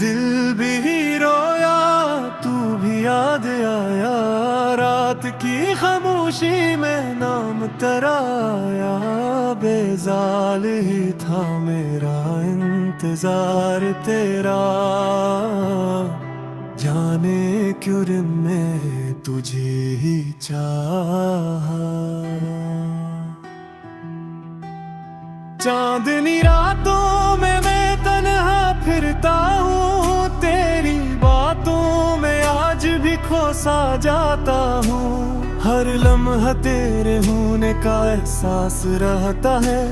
दिल भी रोया, तू भी याद आया, रात की खामोशी में नाम तेरा आया। बेजाल ही था मेरा इंतजार तेरा, जाने क्यों दिन में तुझे ही चाहा। चांदनी रातों में मैं तन्हा फिरता हूँ, तेरी बातों में आज भी खोसा जाता हूँ। हर लम्हा तेरे होने का एहसास रहता है,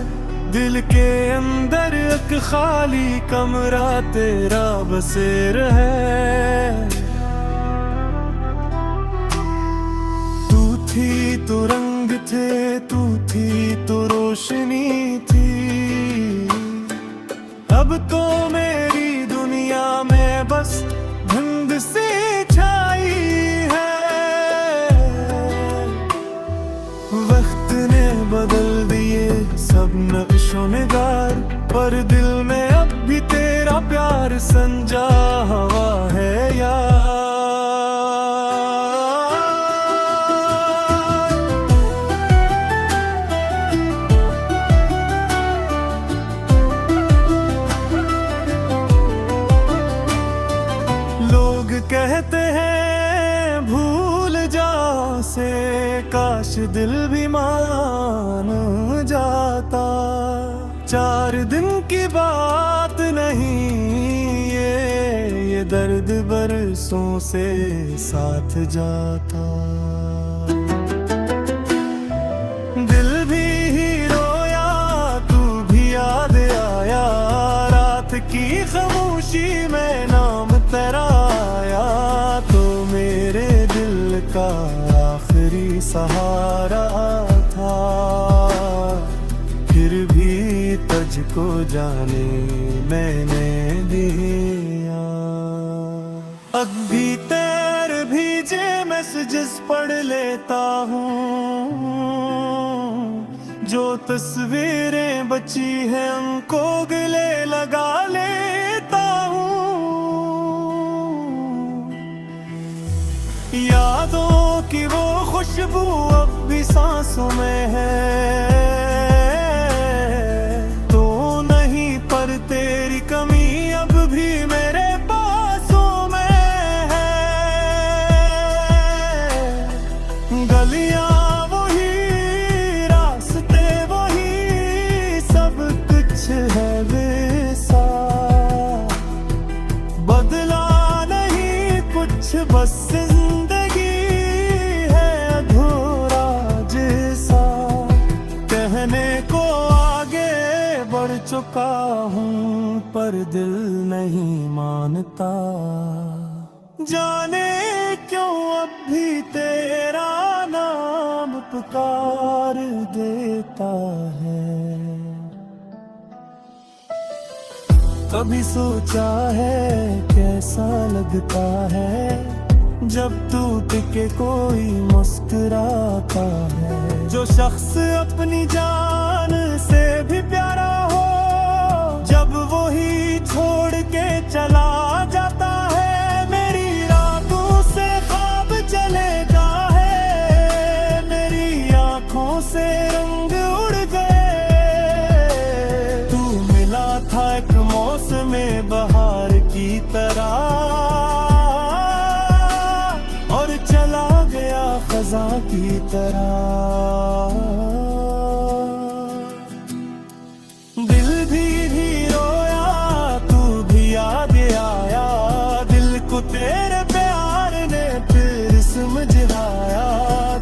दिल के अंदर एक खाली कमरा तेरा बसेर है। तू थी तो रंग थे, तू थी तो रोशनी थी, अब तो मेरी दुनिया में बस धुंध सी छाई है। वक्त ने बदल दिए सब नक्शो निगार, पर दिल में अब भी तेरा प्यार संजा हवा है यार। लोग कहते हैं भूल जा से, काश दिल भी मान जाता। 4 दिन की बात नहीं ये दर्द बरसों से साथ जाता। दिल भी ही रोया, तू भी याद आया, रात की खामोशी में नाम तेरा आया। तो मेरे दिल का आखिरी सहारा था, फिर भी तुझको जाने मैंने दिया। अब भी तेरे भीजे मैसेजेस पढ़ लेता हूँ, जो तस्वीरें बची हैं उनको गले लगा लेता हूँ। यादों की वो खुशबू अब भी सांसों में है, तो नहीं पर तेरी कमी अब भी मेरे पासों में है। गलियां वही, रास्ते वही, सब कुछ है वैसा, बदला नहीं कुछ, बस जिंदगी है अधूरा जैसा। कहने को आगे बढ़ चुका हूँ, पर दिल नहीं मानता। जाने क्यों अब भी तेरा नाम पुकार देता है। कभी सोचा है कैसा लगता है, जब टूट के कोई मुस्कुराता है। जो शख्स अपनी जान से भी प्यारा हो, जब वो ही छोड़ के चला जाता है। मेरी रातों से ख्वाब चलेगा है, मेरी आंखों से रंग उड़ गए। तू मिला था एक मौसम बहार की तरह, और चला गया खज़ां की तरह। दिल भी रोया, तू भी याद आया, दिल को तेरे प्यार ने फिर समझाया।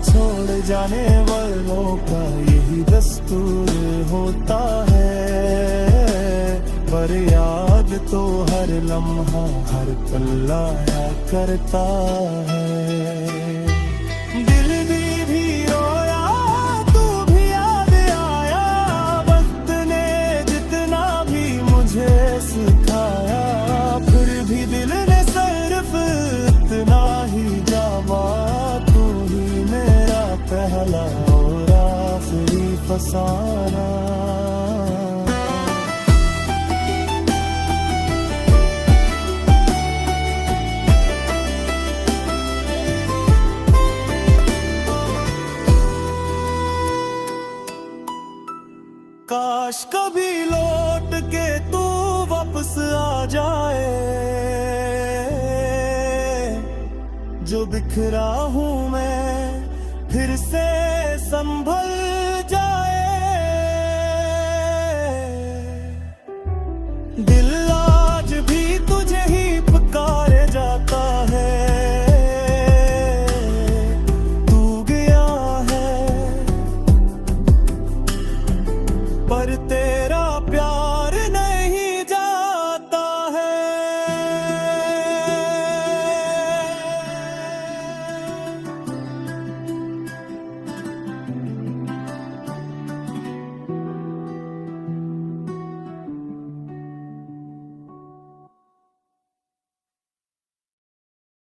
छोड़ जाने वालों का यही दस्तूर होता है, पर याद तो हर लम्हा हर पल आया करता है। दिल भी रोया, तू भी याद आया, वक्त ने जितना भी मुझे सिखाया। फिर भी दिल ने सिर्फ इतना ही जावा, तू ही मेरा पहला और आखिरी फसाना। बिखरा हूँ मैं, फिर से संभल